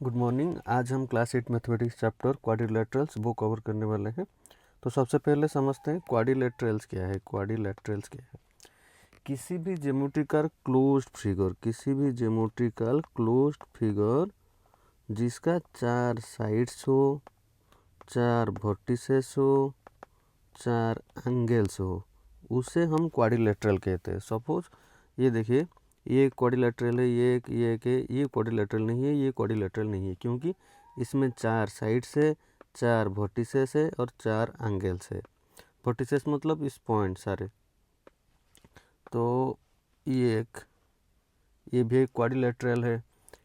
Good morning. आज हम class 8 mathematics chapter quadrilaterals वो कवर करने वाले हैं। तो सबसे पहले समझते हैं क्वाड्रिलेटरल्स क्या है। क्वाड्रिलेटरल्स क्या है? किसी भी ज्योमेट्रिकल क्लोज्ड फिगर जिसका 4 साइड्स हो, 4 वर्टिसेस हो, 4 एंगल्स हो, उसे हम क्वाड्रिलेटरल कहते हैं। सपोज ये देखिए, ये क्वाड्रिलेटरल है, ये क्वाड्रिलेटरल नहीं है, ये क्वाड्रिलेटरल नहीं है, क्योंकि इसमें 4 साइड्स है, 4 वर्टिसेस है और 4 एंगल्स है। वर्टिसेस मतलब इस पॉइंट सारे। तो ये भी एक क्वाड्रिलेटरल है,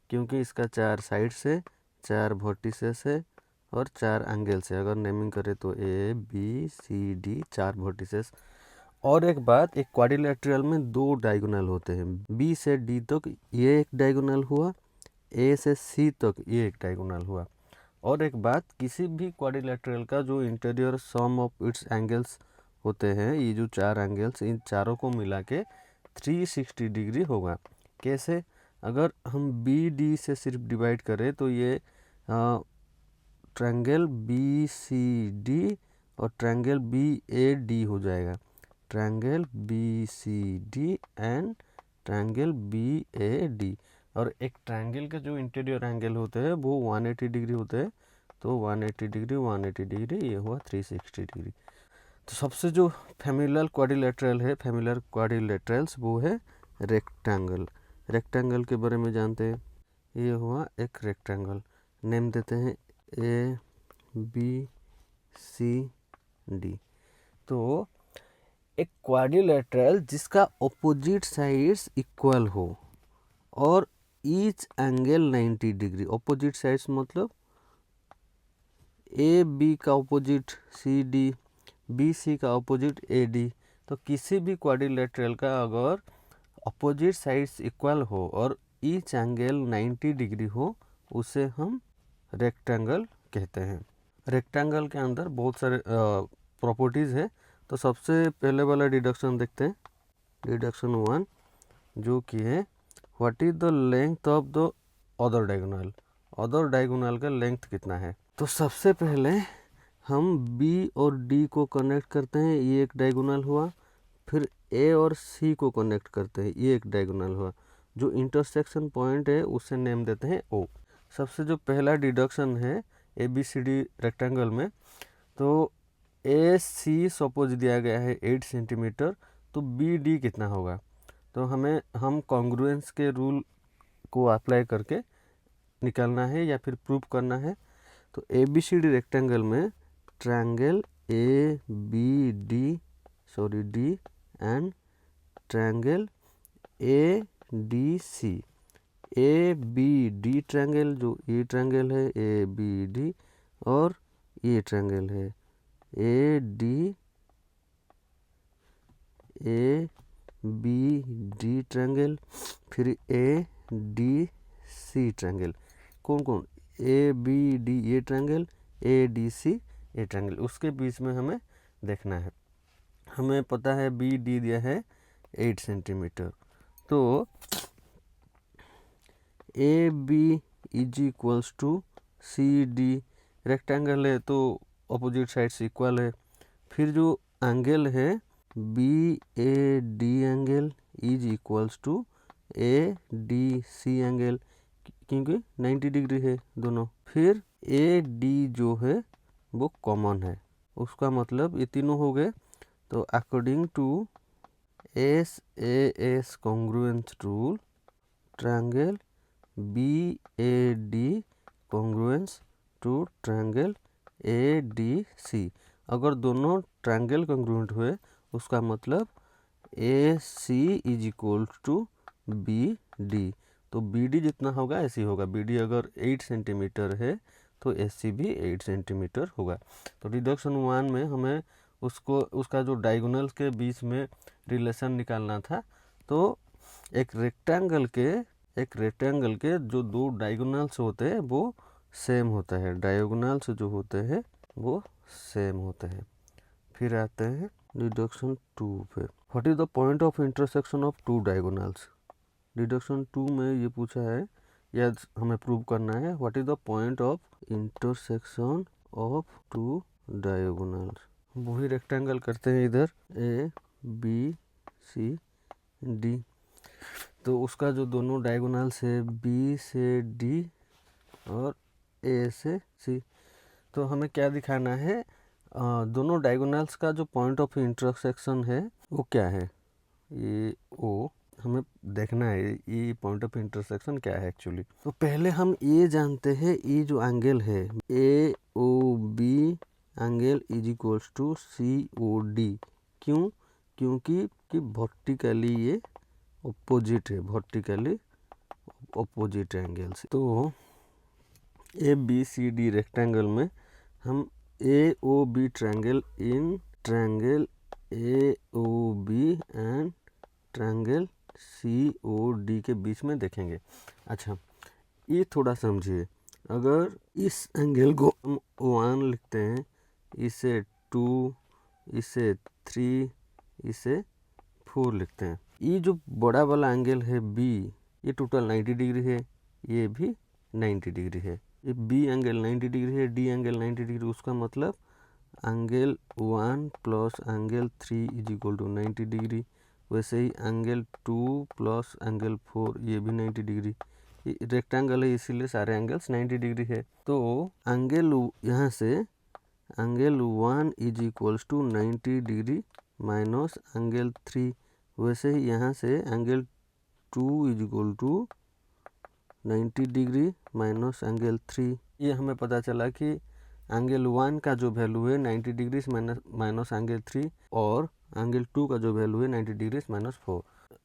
क्योंकि इसका 4 साइड्स है, 4 वर्टिसेस है और 4 एंगल्स है। अगर नेमिंग करें तो A B C D 4 vertices. और एक बात, एक क्वाड्रिलेटरल में 2 डायगोनल होते हैं। बी से डी तक ये एक डायगोनल हुआ, ए से सी तक ये एक डायगोनल हुआ। और एक बात, किसी भी क्वाड्रिलेटरल का जो interior sum of its angles होते हैं, ये जो 4 एंगल्स, इन चारों को मिला के 360 डिग्री होगा। कैसे? अगर हम बी डी से सिर्फ डिवाइड करें तो ये ट्रायंगल बी सी डी और ट्रायंगल बी ए डी हो जाएगा। Triangle B C D and triangle B A D. और एक ट्रायंगल का जो इंटीरियर एंगल होते हैं वो 180 डिग्री होते हैं। तो 180 डिग्री 180 डिग्री, ये हुआ 360 डिग्री। तो सबसे जो फेमिलर क्वाड्रिलेटरल्स वो है रेक्टेंगल। रेक्टेंगल के बारे में जानते हैं। ये हुआ एक रेक्टेंगल, नेम देते हैं ए बी सी डी। तो एक क्वाड्रिलेटरल जिसका ऑपोजिट साइड्स इक्वल हो और each angle 90 degree. Opposite sides मतलब ए बी का opposite C D, B C का ऑपोजिट ए डी। तो किसी भी क्वाड्रिलेटरल का अगर ऑपोजिट साइड्स इक्वल हो और ईच एंगल 90 डिग्री हो, उसे हम रेक्टेंगल कहते हैं। रेक्टेंगल के अंदर बहुत सारे प्रॉपर्टीज़ है। तो सबसे पहले वाला डिडक्शन देखते हैं। डिडक्शन 1 जो कि है, what is the length of the other diagonal. Other diagonal का लेंथ कितना है? तो सबसे पहले हम बी और डी को कनेक्ट करते हैं, ये एक डायगोनल हुआ। फिर ए और सी को कनेक्ट करते हैं, ये एक डायगोनल हुआ। जो इंटरसेक्शन पॉइंट है उसे नेम देते हैं ओ। सबसे जो पहला डिडक्शन है A B C D rectangle में, तो ए सी सपोज दिया गया है 8 सेंटीमीटर, तो बी डी कितना होगा? तो हम कॉन्ग्रुएंस के रूल को अप्लाई करके निकालना है या फिर प्रूव करना है। तो A B C D rectangle में triangle A B D D and triangle A D C. A B D triangle, जो ये ट्रायंगल है ए बी डी, और ये ट्रायंगल है ए बी डी ट्रायंगल। फिर ए डी सी ट्रायंगल। कौन कौन? ए बी डी ये ट्रायंगल, ए डी सी ये ट्रायंगल। उसके बीच में हमें देखना है। हमें पता है बी डी दिया है 8 सेंटीमीटर। तो A B is equals to C D. Rectangle है तो अपोजिट साइड्स इक्वल है। फिर जो एंगल है B A D angle is equals to A D C angle, क्योंकि 90 डिग्री है दोनों। फिर ए डी जो है वो कॉमन है, उसका मतलब ये तीनों हो गए। तो according to S A S congruence rule, triangle B A D congruence to triangle A D C. अगर दोनों ट्रायंगल कॉन्ग्रुएंट हुए, उसका मतलब A C is equal to B D. तो बी डी जितना होगा ऐसे ही होगा। बी डी अगर 8 सेंटीमीटर है तो एस सी भी 8 सेंटीमीटर होगा। तो डिडक्शन 1 में हमें उसका जो डायगोनल के बीच में रिलेशन निकालना था। तो एक रेक्टेंगल के जो 2 डायगोनल्स होते हैं वो सेम होता है। डायगोनल्स जो होते हैं वो सेम होते हैं। फिर आते हैं डिडक्शन 2 पे। What is the point of intersection of 2 diagonals. Deduction 2 में ये पूछा है यह हमें प्रूव करना है what is the point of intersection of two diagonals. वही रेक्टेंगल करते हैं इधर ए बी सी डी, तो उसका जो दोनों डायगोनल्स है बी से डी और ए से सी, तो हमें क्या दिखाना है, दोनों डायगोनल्स का जो पॉइंट ऑफ इंटरसेक्शन है वो क्या है, ये ओ हमें देखना है ये पॉइंट ऑफ इंटरसेक्शन क्या है एक्चुअली। तो पहले हम ये जानते हैं ये जो एंगल है A O B angle is equals to C O D, क्यों, क्योंकि वर्टिकली ये अपोजिट है, वर्टिकली अपोजिट एंगल्स। तो A B C D rectangle में हम ए ओ बी ट्रायंगल इन triangle A O B and triangle C O D के बीच में देखेंगे। अच्छा, ये थोड़ा समझिए, अगर इस एंगल को हम 1 लिखते हैं, इसे 2, इसे 3, इसे 4 लिखते हैं, ये जो बड़ा वाला एंगल है बी, ये टोटल 90 डिग्री है, ये भी 90 डिग्री है, ये बी एंगल 90 डिग्री है, डी एंगल 90 डिग्री, उसका मतलब angle 1 plus angle 3 is equal to 90 degree. वैसे ही एंगल 2 प्लस एंगल 4 ये भी 90 डिग्री, रेक्टेंगल है इसीलिए सारे एंगल्स 90 डिग्री है। तो एंगल यहाँ से angle 1 is equals to 90 degree minus angle 3, वैसे ही यहाँ से angle 2 is equal to 90 degree minus angle 3। ये हमें पता चला कि एंगल 1 का जो वैल्यू है 90 डिग्री माइनस एंगल 3 और एंगल 2 का जो वैल्यू है 90 डिग्री माइनस 4।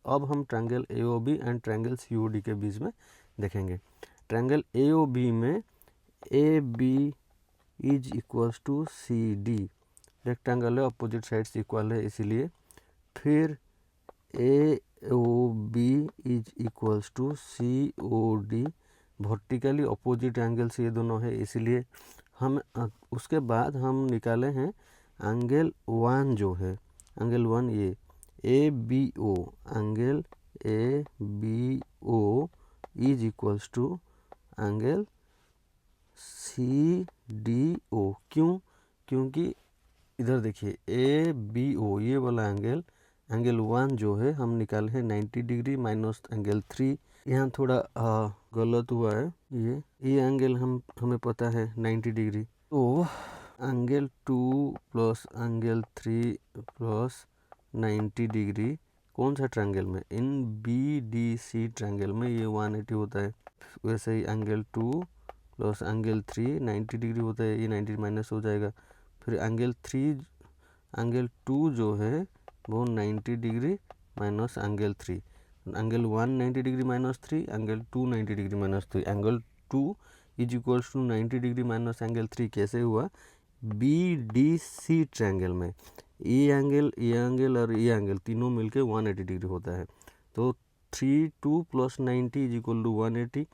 अब हम triangle A O B and triangle C O D के बीच में देखेंगे। ट्रायंगल ए ओ बी में A B is equals to C D, rectangle है, अपोजिट साइड्स इक्वल है इसीलिए। फिर A O B is equals to C O D, vertically opposite angles ये दोनों है इसीलिए। हम उसके बाद हम निकाले हैं एंगल 1 जो है, एंगल 1 ये A B O, angle A B O is equals to angle C D O, क्यों, क्योंकि इधर देखिए ए बी ओ ये वाला एंगल 1 जो है हम निकाले हैं 90 डिग्री माइनस एंगल 3, यहाँ थोड़ा गलत हुआ है, ये एंगल हमें पता है 90 डिग्री। तो angle 2 plus angle 3 plus 90 degree कौन सा ट्रायंगल में, in B D C triangle में ये 180 होता है। वैसे ही एंगल 2 प्लस एंगल 3 90 डिग्री होता है, ये 90 माइनस हो जाएगा। फिर एंगल 2 जो है वो 90 degree minus angle 3, angle 1 90 degree minus 3, angle 2 90 degree minus 3, angle 2 is equals to 90 degree minus angle 3 कैसे हुआ, बी डी सी ट्रायंगल में ये एंगल और ये एंगल तीनों मिलके 180 डिग्री होता है। तो 2 प्लस 90 इज इक्वल टू 180,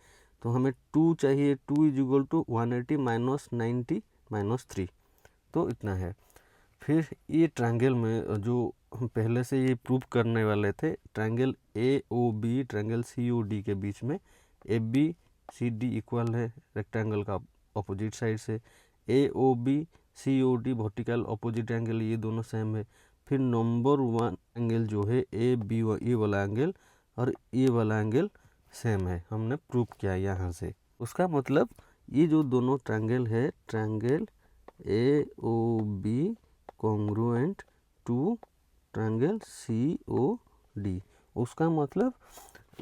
तो हमें 2 चाहिए, 2 is equal to 180 minus 90 minus 3, तो इतना है। फिर ये ट्रायंगल में जो हम पहले से ये प्रूव करने वाले थे, triangle A O B triangle C O D के बीच में A B C D equal है रेक्टेंगल का अपोजिट साइड से, A O B C O D vertical opposite angle ये दोनों सेम है। फिर नंबर 1 एंगल जो है ए बी ये वाला एंगल और ये वाला एंगल सेम है, हमने प्रूव किया यहाँ से। उसका मतलब ये जो दोनों ट्रायंगल है, triangle A O B congruent to triangle C O D, उसका मतलब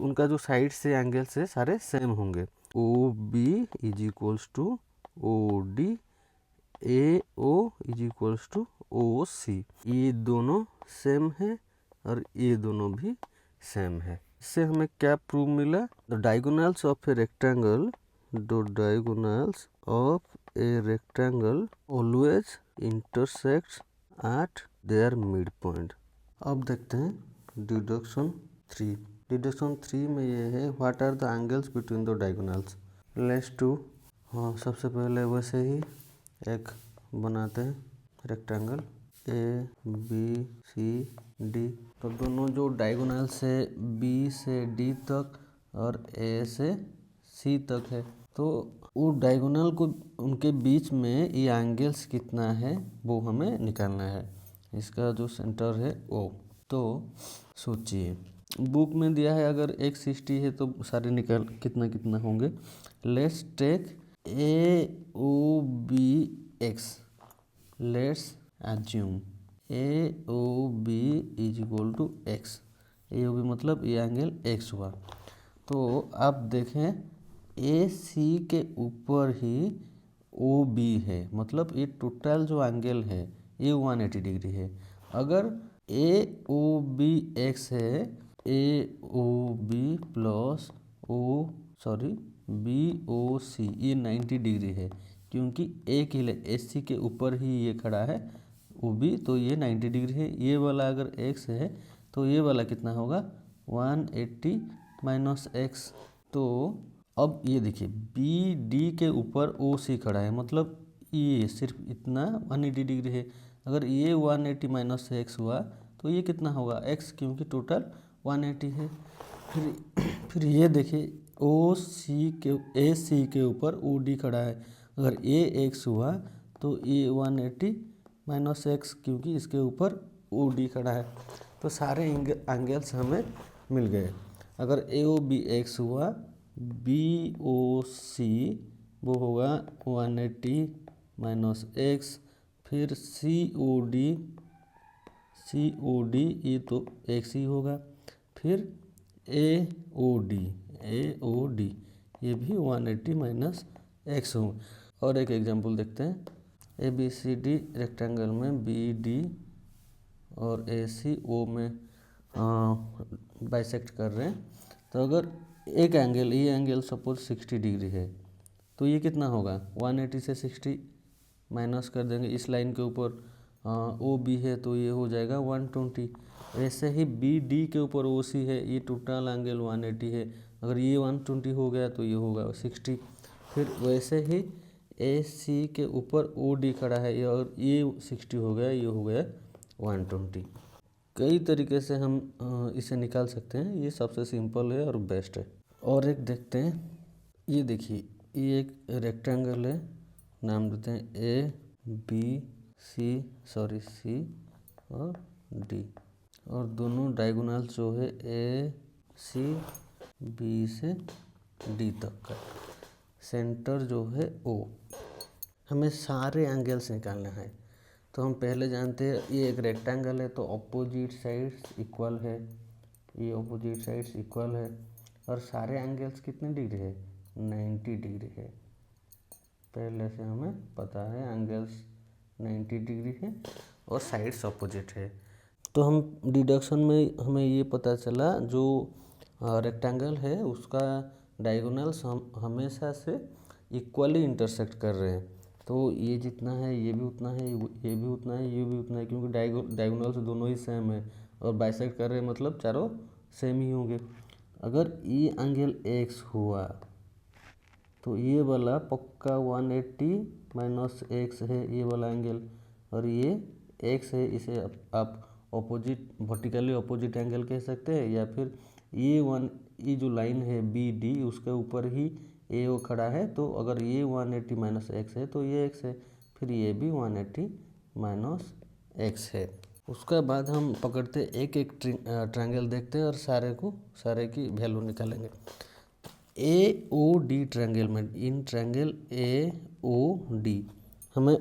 उनका जो साइड से एंगल से सारे सेम होंगे। O B is equals to O D, A O is equals to O C, ये दोनों सेम है और ये दोनों भी सेम है। इससे हमें क्या प्रूव मिला, the diagonals of a rectangle, the diagonals of a rectangle always intersects eight there mid point. अब देखते हैं डिडक्शन 3। डिडक्शन 3 में ये है what are the angles between the diagonals. Let's to, हाँ सबसे पहले वैसे ही एक बनाते हैं rectangle A B C D, तो दोनों जो डायगोनल से बी से डी तक और ए से सी तक है, तो वो डायगोनल को उनके बीच में ये एंगल्स कितना है वो हमें निकालना है। इसका जो सेंटर है ओ, तो सोचिए बुक में दिया है अगर x60 है तो सारे निकाल कितना कितना होंगे। Let's take AOBX, let's assume AOB is equal to x। AOB मतलब ये एंगल x हुआ। तो आप देखें AC के ऊपर ही OB है, मतलब ये टोटल जो एंगल है ये 180 डिग्री है। अगर AOBX है, AOB प्लस BOC ये 90 डिग्री है, क्योंकि एक ही AC के ऊपर ही ये खड़ा है OB, तो ये 90 डिग्री है। ये वाला अगर x है तो ये वाला कितना होगा 180 माइनस x। तो अब ये देखिए BD के ऊपर OC खड़ा है, मतलब ये सिर्फ इतना 180 डिग्री है। अगर ये 180 माइनस x हुआ तो ये कितना होगा x, क्योंकि टोटल 180 है। फिर ये देखिए AC के ऊपर OD खड़ा है, अगर ये x हुआ तो ये 180 माइनस x, क्योंकि इसके ऊपर OD खड़ा है। तो सारे एंगल्स हमें मिल गए। अगर AOBX हुआ, BOC वो होगा 180 माइनस x, फिर COD ये तो x ही होगा, फिर AOD ये भी 180 माइनस x होगा। और एक एग्जांपल देखते हैं। ABCD रेक्टेंगल में BD और AC O में बाइसेक्ट कर रहे हैं, तो अगर एक एंगल ये एंगल सपोज 60 डिग्री है तो ये कितना होगा 180 से 60 माइनस कर देंगे। इस लाइन के ऊपर OB है तो ये हो जाएगा 120। ऐसे ही BD के ऊपर OC है, ये टोटल एंगल 180 है, अगर ये 120 हो गया तो ये होगा 60। फिर वैसे ही AC के ऊपर OD खड़ा है और ये 60 हो गया, ये हो गया 120। कई तरीके से हम इसे निकाल सकते हैं, ये सबसे सिंपल है और बेस्ट है। और एक देखते हैं, ये देखिए ये एक रेक्टेंगल है, नाम देते हैं C और D, और दोनों डायगोनल जो है AC B से D तक का, सेंटर जो है O। हमें सारे एंगल्स निकालना है। तो हम पहले जानते हैं ये एक रेक्टेंगल है तो अपोजिट साइड्स इक्वल है, ये अपोजिट साइड्स इक्वल है, और सारे एंगल्स कितने डिग्री है 90 डिग्री है। पहले से हमें पता है एंगल्स 90 डिग्री है और साइड्स अपोजिट है। तो हम डिडक्शन में हमें ये पता चला जो रेक्टेंगल है उसका डायगोनल्स हम हमेशा से इक्वली इंटरसेक्ट कर रहे हैं। तो ये जितना है ये भी उतना है, ये भी उतना है, ये भी उतना है, क्योंकि डायगोनल्स दोनों ही सेम है और बाइसेक्ट कर रहे हैं, मतलब चारों सेम ही होंगे। अगर ये एंगल x हुआ तो ये वाला पक्का 180 माइनस x है ये वाला एंगल, और ये x है, इसे आप ऑपोजिट वर्टिकली ऑपोजिट एंगल कह सकते हैं। या फिर ये जो लाइन है BD उसके ऊपर ही AO खड़ा है, तो अगर ये 180 माइनस x है तो ये x है, फिर ये भी 180 माइनस x है। उसके बाद हम पकड़ते एक एक ट्रायंगल देखते हैं और सारे की वैल्यू निकालेंगे। AOD ट्रायंगल में, इन ट्रायंगल AOD हमें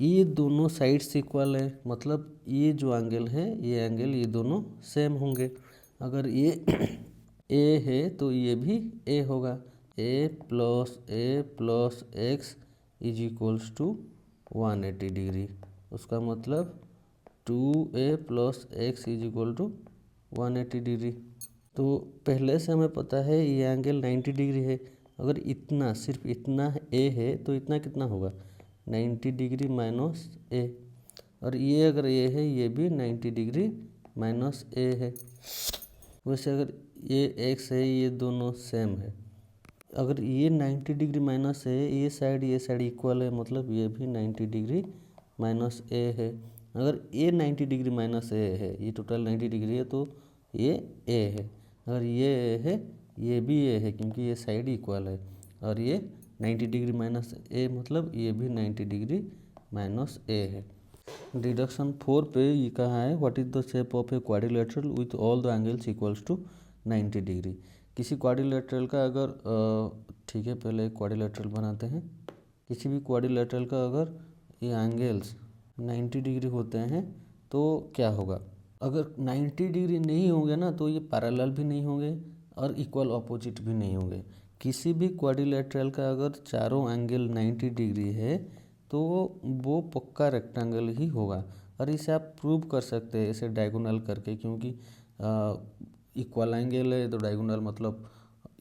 ये दोनों साइड्स इक्वल है, मतलब ये जो एंगल है ये एंगल ये दोनों सेम होंगे। अगर ये A है तो ये भी A होगा, A plus x is equals to 180 degree. उसका मतलब 2A plus x is equal to 180 degree. तो पहले से हमें पता है ये एंगल 90 डिग्री है। अगर इतना सिर्फ इतना A है तो इतना कितना होगा 90 डिग्री माइनस A, और ये अगर A है ये भी 90 डिग्री माइनस A है। वैसे अगर ये x है ये दोनों सेम है, अगर ये 90 डिग्री माइनस है ये साइड इक्वल है, मतलब ये भी 90 डिग्री माइनस A है। अगर ये 90 डिग्री माइनस A है, ये टोटल 90 डिग्री है तो ये A है, अगर ये A है ये भी ए है क्योंकि ये साइड इक्वल है, और ये 90 डिग्री माइनस ए मतलब ये भी 90 डिग्री माइनस ए है। डिडक्शन 4 पे ये कहा है what is the shape of a quadrilateral with all the angles equals to 90 degree. किसी क्वाड्रिलेटरल का अगर ठीक है, पहले एक क्वाड्रिलेटरल बनाते हैं। किसी भी क्वाड्रिलेटरल का अगर ये एंगल्स 90 डिग्री होते हैं तो क्या होगा? अगर 90 डिग्री नहीं होंगे ना तो ये पैरेलल भी नहीं होंगे और इक्वल अपोजिट भी नहीं होंगे। किसी भी क्वाड्रिलेटरल का अगर चारों एंगल 90 डिग्री है तो वो पक्का रेक्टेंगल ही होगा, और इसे आप प्रूव कर सकते हैं इसे डायगोनल करके, क्योंकि इक्वल एंगल है तो डायगोनल मतलब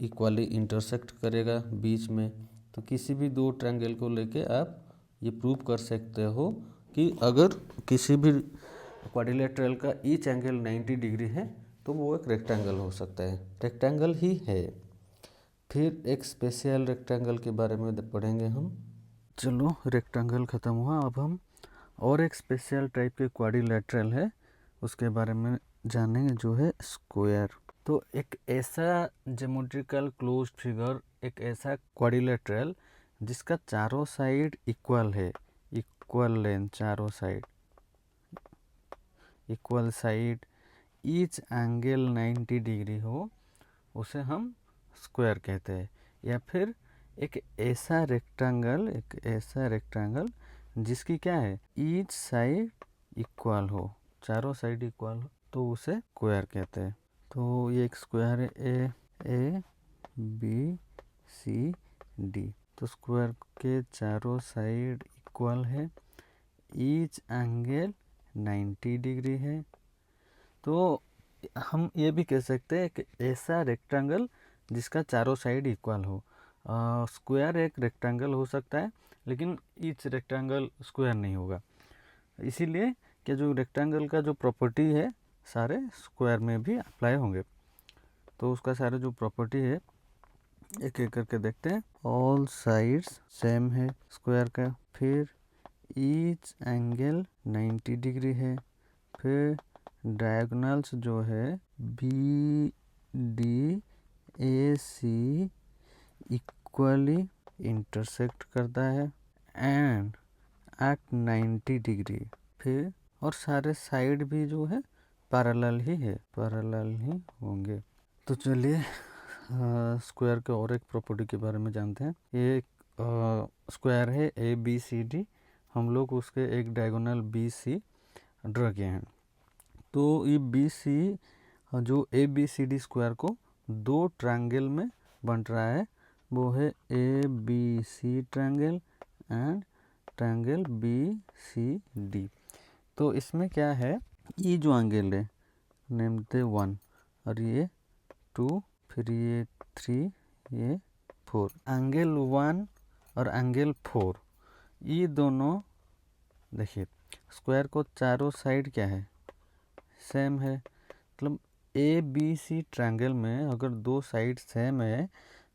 इक्वली इंटरसेक्ट करेगा बीच में। तो किसी भी दो ट्रायंगल को लेके आप ये प्रूव कर सकते हो कि अगर किसी भी क्वाड्रिलेटरल का ईच एंगल 90 डिग्री है तो वो एक रेक्टेंगल हो सकता है, रेक्टेंगल ही है। फिर एक स्पेशल रेक्टेंगल के बारे में पढ़ेंगे हम। चलो रेक्टेंगल ख़त्म हुआ, अब हम और एक स्पेशल टाइप के क्वाड्रिलेटरल है उसके बारे में जानेंगे, जो है स्क्वायर। तो एक ऐसा ज्योमेट्रिकल क्लोज्ड फिगर, एक ऐसा क्वाड्रिलेटरल जिसका चारों साइड इक्वल है, इक्वल लेंथ, चारों side equal side, each angle 90 degree हो, उसे हम स्क्वायर कहते हैं। या फिर एक ऐसा रेक्टेंगल जिसकी क्या है, ईच साइड इक्वल हो, चारों साइड इक्वल हो, तो उसे स्क्वायर कहते हैं। तो ये एक स्क्वायर है ए बी सी डी। तो स्क्वायर के चारों साइड इक्वल है, ईच एंगल 90 डिग्री है। तो हम ये भी कह सकते हैं कि ऐसा रेक्टेंगल जिसका चारों साइड इक्वल हो। स्क्वायर एक रेक्टेंगल हो सकता है लेकिन ईच रेक्टेंगल स्क्वायर नहीं होगा, इसीलिए कि जो रेक्टेंगल का जो प्रॉपर्टी है सारे स्क्वायर में भी अप्लाई होंगे। तो उसका सारे जो प्रॉपर्टी है एक एक करके देखते हैं। ऑल साइड्स सेम है स्क्वायर का, फिर ईच एंगल 90 डिग्री है, फिर डायगोनल्स जो है B D A C equally intersect करता है एंड एट 90 डिग्री। फिर और सारे साइड भी जो है पैरेलल ही होंगे। तो चलिए स्क्वायर के और एक प्रॉपर्टी के बारे में जानते हैं। ये स्क्वायर है ए बी सी डी, हम लोग उसके एक डायगोनल बी सी ड्रा किए हैं। तो ये बी सी जो A B C D square को दो ट्रायंगल में बंट रहा है, वो है A B C triangle and triangle B C D. तो इसमें क्या है, ये जो एंगल है नेम दे 1 और ये 2, फिर ये 3, ये 4। एंगल 1 और एंगल 4 ये दोनों देखिए स्क्वायर को चारों साइड क्या है, सेम है। मतलब ए बी सी ट्रायंगल में अगर दो साइड सेम है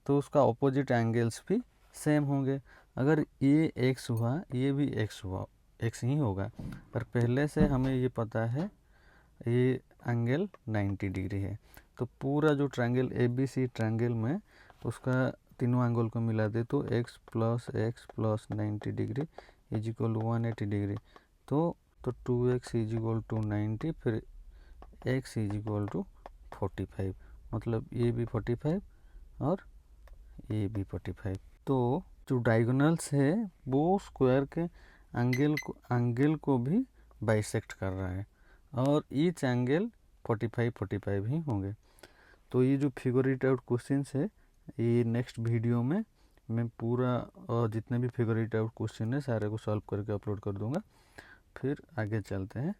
तो उसका ऑपोजिट एंगल्स भी सेम होंगे। अगर ये एक्स हुआ ये भी एक्स हुआ, एक्स ही होगा। पर पहले से हमें ये पता है ये एंगल 90 डिग्री है। तो पूरा जो triangle A B C triangle में उसका तीनों एंगल को मिला दे तो x plus 90 degree is equal 180 degree. तो 2x इज इक्वल टू 90, फिर x इज इक्वल टू 45, मतलब ये भी 45 और ये भी 45। तो जो डायगोनल्स है वो स्क्वायर के एंगल को भी बाइसेक्ट कर रहा है, और ईच एंगल 45 ही होंगे। तो ये जो फिगर आउट क्वेश्चन है ये नेक्स्ट वीडियो में मैं पूरा जितने भी फिगर आउट क्वेश्चन है सारे को सॉल्व करके अपलोड कर दूंगा। फिर आगे चलते हैं।